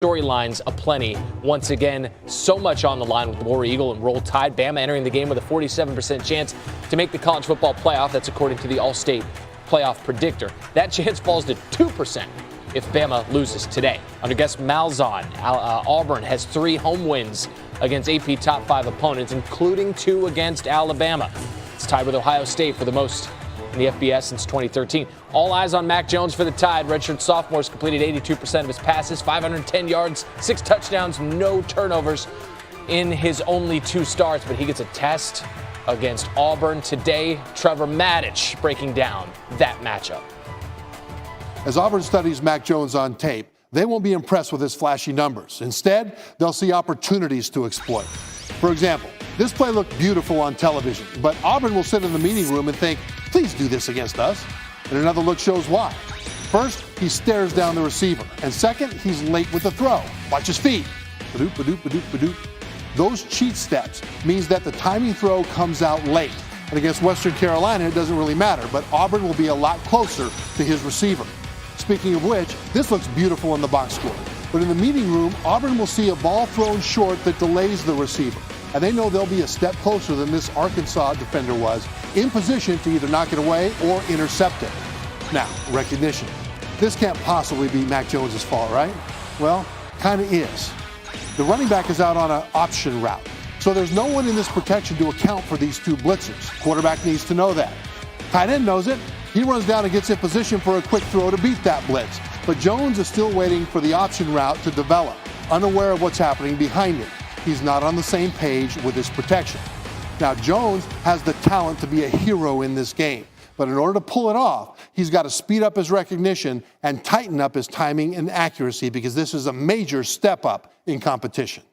Storylines aplenty. Once again, so much on the line with the War Eagle and Roll Tide. Bama entering the game with a 47% chance to make the college football playoff. That's according to the All-State playoff predictor. That chance falls to 2% if Bama loses today. Under guest Malzahn, Auburn has 3 home wins against AP top 5 opponents, including 2 against Alabama. It's tied with Ohio State for the most in the FBS since 2013. All eyes on Mac Jones for the Tide. Redshirt sophomores completed 82% of his passes, 510 yards, 6 touchdowns, no turnovers in his only 2 starts. But he gets a test against Auburn today. Trevor Matich breaking down that matchup. As Auburn studies Mac Jones on tape, they won't be impressed with his flashy numbers. Instead, they'll see opportunities to exploit. For example, this play looked beautiful on television, but Auburn will sit in the meeting room and think, please do this against us. And another look shows why. First, he stares down the receiver. And second, he's late with the throw. Watch his feet. Ba-doop, ba-doop, ba-doop, ba-doop. Those cheat steps means that the timing throw comes out late. And against Western Carolina, it doesn't really matter, but Auburn will be a lot closer to his receiver. Speaking of which, this looks beautiful in the box score. But in the meeting room, Auburn will see a ball thrown short that delays the receiver. And they know they'll be a step closer than this Arkansas defender was, in position to either knock it away or intercept it. Now, recognition. This can't possibly be Mac Jones' fault, right? Well, kind of is. The running back is out on an option route, so there's no one in this protection to account for these 2 blitzers. Quarterback needs to know that. Tight end knows it. He runs down and gets in position for a quick throw to beat that blitz. But Jones is still waiting for the option route to develop, unaware of what's happening behind it. He's not on the same page with his protection. Now, Jones has the talent to be a hero in this game. But in order to pull it off, he's got to speed up his recognition and tighten up his timing and accuracy, because this is a major step up in competition.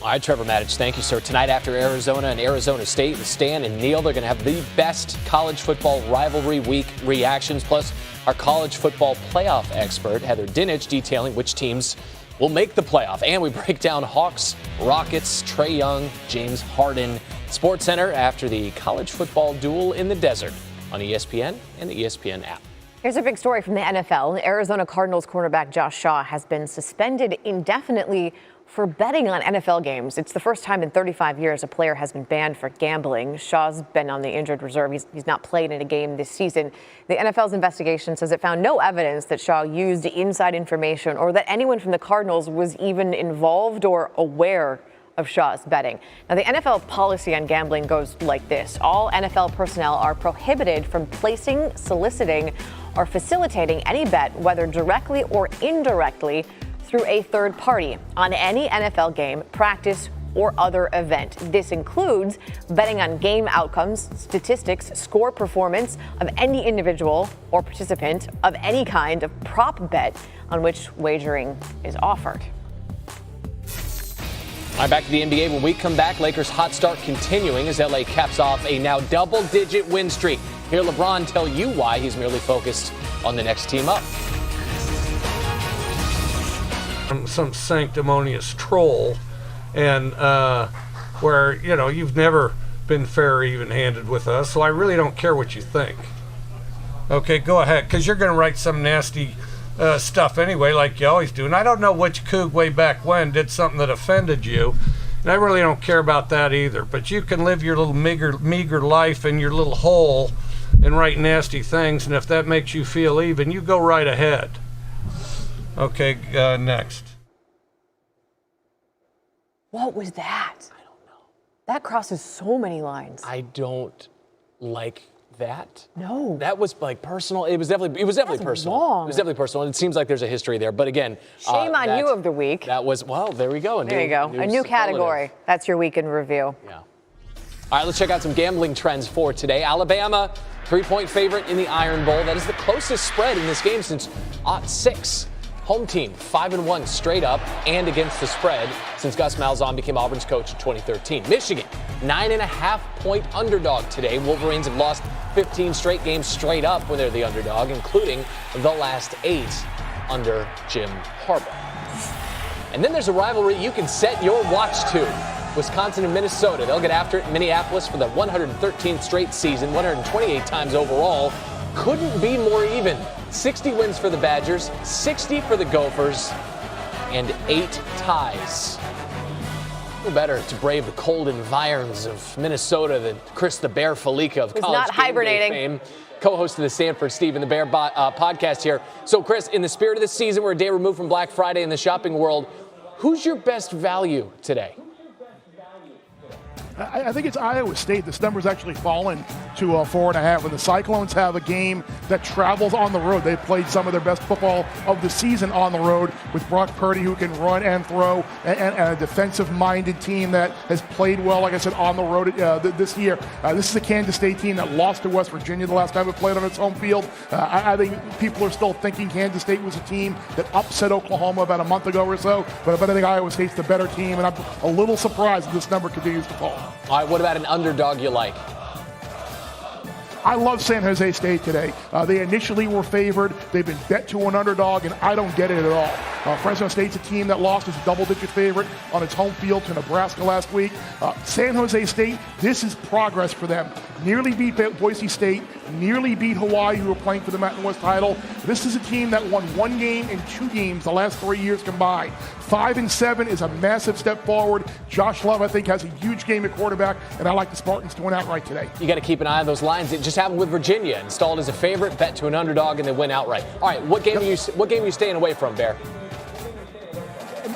All right, Trevor Matich, thank you, sir. Tonight after Arizona and Arizona State, Stan and Neil, they're going to have the best college football rivalry week reactions, plus our college football playoff expert, Heather Dinich, detailing which teams will make the playoff. And we break down Hawks, Rockets, Trae Young, James Harden. SportsCenter after the college football duel in the desert on ESPN and the ESPN app. Here's a big story from the NFL. Arizona Cardinals cornerback Josh Shaw has been suspended indefinitely for betting on NFL games. It's the first time in 35 years a player has been banned for gambling. Shaw's been on the injured reserve. He's not played in a game this season. The NFL's investigation says it found no evidence that Shaw used inside information or that anyone from the Cardinals was even involved or aware of Shaw's betting. Now, the NFL policy on gambling goes like this. All NFL personnel are prohibited from placing, soliciting, or facilitating any bet, whether directly or indirectly, through a third party on any NFL game, practice, or other event. This includes betting on game outcomes, statistics, score performance of any individual or participant of any kind of prop bet on which wagering is offered. All right, back to the NBA. When we come back, Lakers' hot start continuing as LA caps off a now double-digit win streak. Hear LeBron tell you why he's merely focused on the next team up. I'm some sanctimonious troll, and where, you've never been fair or even-handed with us, so I really don't care what you think. Okay, go ahead, because you're going to write some nasty stuff anyway, like you always do. And I don't know which coug way back when did something that offended you, and I really don't care about that either. But you can live your little meager life in your little hole and write nasty things, and if that makes you feel even, you go right ahead. Okay, next. What was that? I don't know. That crosses so many lines. I don't like that. No. That was like personal. It was definitely personal. Wrong. It was definitely personal. And it seems like there's a history there. But again, shame on you of the week. That was, well, there we go. There you go. A new category. That's your week in review. Yeah. All right, let's check out some gambling trends for today. Alabama, 3-point favorite in the Iron Bowl. That is the closest spread in this game since '06. Home team, 5-1 straight up and against the spread since Gus Malzahn became Auburn's coach in 2013. Michigan, 9.5-point underdog today. Wolverines have lost 15 straight games straight up when they're the underdog, including the last 8 under Jim Harbaugh. And then there's a rivalry you can set your watch to. Wisconsin and Minnesota. They'll get after it in Minneapolis for the 113th straight season, 128 times overall. Couldn't be more even. 60 wins for the Badgers, 60 for the Gophers. and 8 ties. Who better to brave the cold environs of Minnesota than Chris the Bear Felica of College not Game Day hibernating. fame, co-host of the Sanford Steve and the Bear podcast here. So, Chris, in the spirit of the season, we're a day removed from Black Friday in the shopping world. Who's your best value today? I think it's Iowa State. This number's actually fallen to 4.5. And the Cyclones have a game that travels on the road. They've played some of their best football of the season on the road with Brock Purdy, who can run and throw, and a defensive-minded team that has played well, like I said, on the road this year. This is a Kansas State team that lost to West Virginia the last time it played on its home field. I think people are still thinking Kansas State was a team that upset Oklahoma about a month ago or so. But I think Iowa State's the better team, and I'm a little surprised that this number continues to fall. All right, what about an underdog you like? I love San Jose State today. They initially were favored. They've been bet to an underdog, and I don't get it at all. Fresno State's a team that lost as a double-digit favorite on its home field to Nebraska last week. San Jose State, this is progress for them. Nearly beat Boise State, nearly beat Hawaii, who were playing for the Mountain West title. This is a team that won 1 game in 2 games the last 3 years combined. 5-7 is a massive step forward. Josh Love, I think, has a huge game at quarterback, and I like the Spartans to win outright today. You got to keep an eye on those lines. It just happened with Virginia. Installed as a favorite, bet to an underdog, and they win outright. All right, what game are you staying away from, Bear?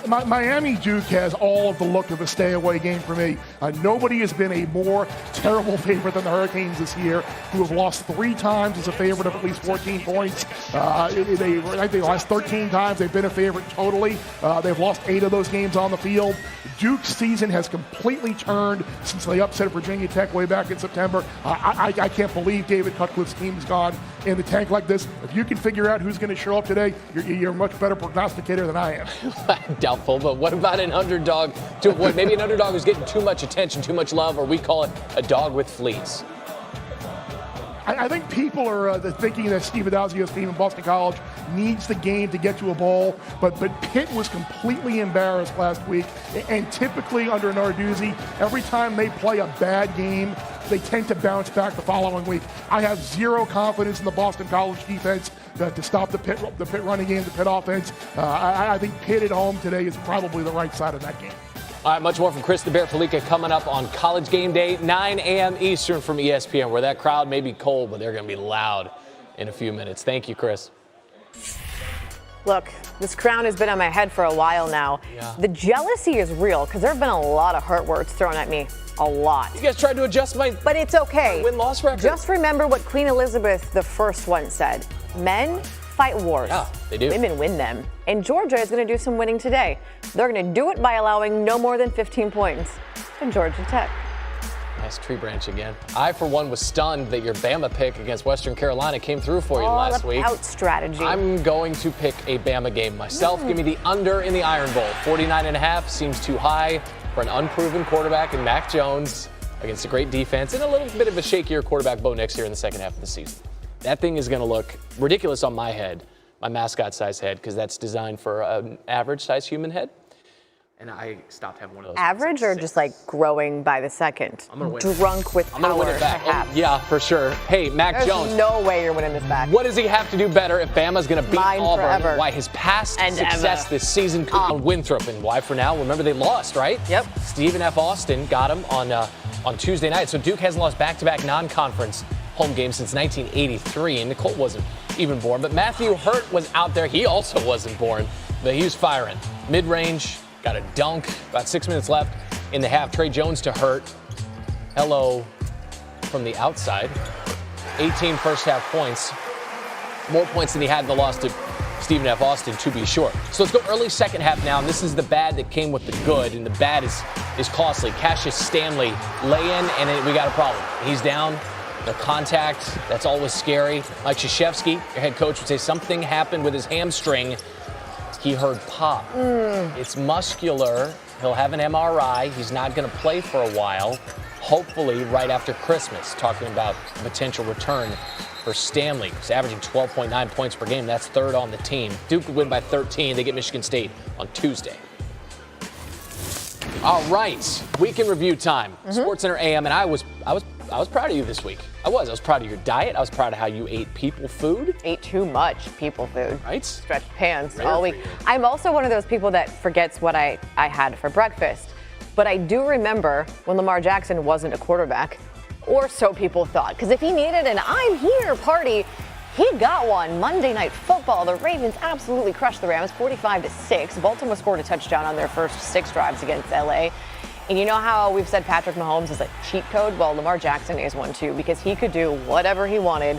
Miami Duke has all of the look of a stay-away game for me. Nobody has been a more terrible favorite than the Hurricanes this year, who have lost 3 times as a favorite of at least 14 points. I think the last 13 times they've been a favorite totally. They've lost 8 of those games on the field. Duke's season has completely turned since they upset Virginia Tech way back in September. I can't believe David Cutcliffe's team has gone in the tank like this. If you can figure out who's going to show up today, you're a much better prognosticator than I am. Doubtful, but what about an underdog to avoid? Maybe an underdog who's getting too much attention, too much love, or we call it a dog with fleas. I think people are thinking that Steve Adazio's team in Boston College needs the game to get to a bowl, but Pitt was completely embarrassed last week, and typically under Narduzzi, every time they play a bad game, they tend to bounce back the following week. I have zero confidence in the Boston College defense to stop the Pitt running game, the Pitt offense. I think Pitt at home today is probably the right side of that game. All right, much more from Chris the Bear Felica coming up on College Game Day, 9 a.m. Eastern from ESPN, where that crowd may be cold, but they're going to be loud in a few minutes. Thank you, Chris. Look, this crown has been on my head for a while now. Yeah. The jealousy is real because there have been a lot of hurt words thrown at me. A lot. You guys tried to adjust my But it's okay. win-loss record. Just remember what Queen Elizabeth I once said. Men fight wars. Yeah, they do. Women win them. And Georgia is going to do some winning today. They're going to do it by allowing no more than 15 points to Georgia Tech. Nice tree branch again. I, for one, was stunned that your Bama pick against Western Carolina came through for you last week. All about strategy. I'm going to pick a Bama game myself. Give me the under in the Iron Bowl. 49.5 seems too high for an unproven quarterback in Mac Jones against a great defense and a little bit of a shakier quarterback Bo Nix here in the second half of the season. That thing is going to look ridiculous on my head, my mascot-size head, because that's designed for an average-size human head. And I stopped having one of those. Average or just like growing by the second? I'm going to win. Drunk with I'm going to win power, it back. perhaps. Oh, yeah, for sure. Hey, Mac There's Jones. no way you're winning this back. What does he have to do better if Bama's going to beat Mine Auburn? forever. Why his past And success ever. this season could be on Winthrop, and why for now? Remember they lost, right? Yep. Stephen F. Austin got him on Tuesday night. So Duke hasn't lost back-to-back non-conference home games since 1983, and Nicole wasn't even born. But Matthew Hurt was out there. He also wasn't born, but he was firing. Mid-range, got a dunk. About 6 minutes left in the half. Trey Jones to Hurt. Hello from the outside. 18 first half points. More points than he had in the loss to Stephen F. Austin, to be sure. So let's go early second half now, and this is the bad that came with the good, and the bad is costly. Cassius Stanley lay in, and we got a problem. He's down. The contact, that's always scary. Mike Krzyzewski, your head coach, would say something happened with his hamstring. He heard pop. It's muscular. He'll have an MRI. He's not going to play for a while. Hopefully right after Christmas, talking about a potential return for Stanley. He's averaging 12.9 points per game. That's third on the team. Duke would win by 13. They get Michigan State on Tuesday. All right, weekend review time. SportsCenter AM, and I was was proud of you this week. I was proud of your diet. I was proud of how you ate people food. Ate too much people food. Right? Stretched pants Rare all for week. you. I'm also one of those people that forgets what I had for breakfast. But I do remember when Lamar Jackson wasn't a quarterback, or so people thought. Because if he needed an I'm here party, he got one. Monday Night Football, the Ravens absolutely crushed the Rams 45-6. Baltimore scored a touchdown on their first 6 drives against LA. And you know how we've said Patrick Mahomes is a cheat code? Well, Lamar Jackson is one too, because he could do whatever he wanted,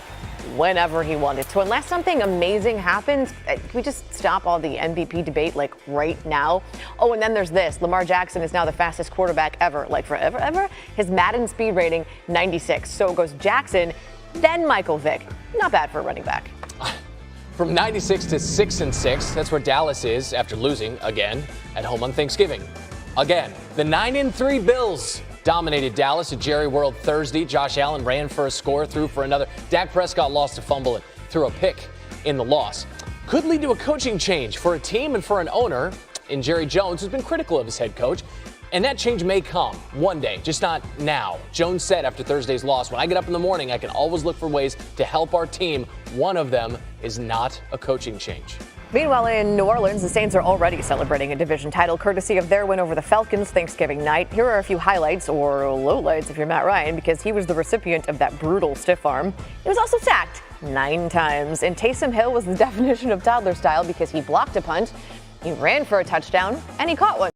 whenever he wanted. So unless something amazing happens, can we just stop all the MVP debate like right now? Oh, and then there's this. Lamar Jackson is now the fastest quarterback ever, like forever, ever. His Madden speed rating, 96. So it goes Jackson, then Michael Vick. Not bad for a running back. From 96 to 6-6, that's where Dallas is after losing again at home on Thanksgiving. Again, the 9-3 Bills dominated Dallas at Jerry World Thursday. Josh Allen ran for a score, threw for another. Dak Prescott lost a fumble and threw a pick in the loss. Could lead to a coaching change for a team and for an owner in Jerry Jones, who's been critical of his head coach. And that change may come one day, just not now. Jones said after Thursday's loss, when I get up in the morning, I can always look for ways to help our team. One of them is not a coaching change. Meanwhile, in New Orleans, the Saints are already celebrating a division title courtesy of their win over the Falcons Thanksgiving night. Here are a few highlights, or lowlights if you're Matt Ryan, because he was the recipient of that brutal stiff arm. He was also sacked 9 times. And Taysom Hill was the definition of toddler style because he blocked a punt, he ran for a touchdown, and he caught one.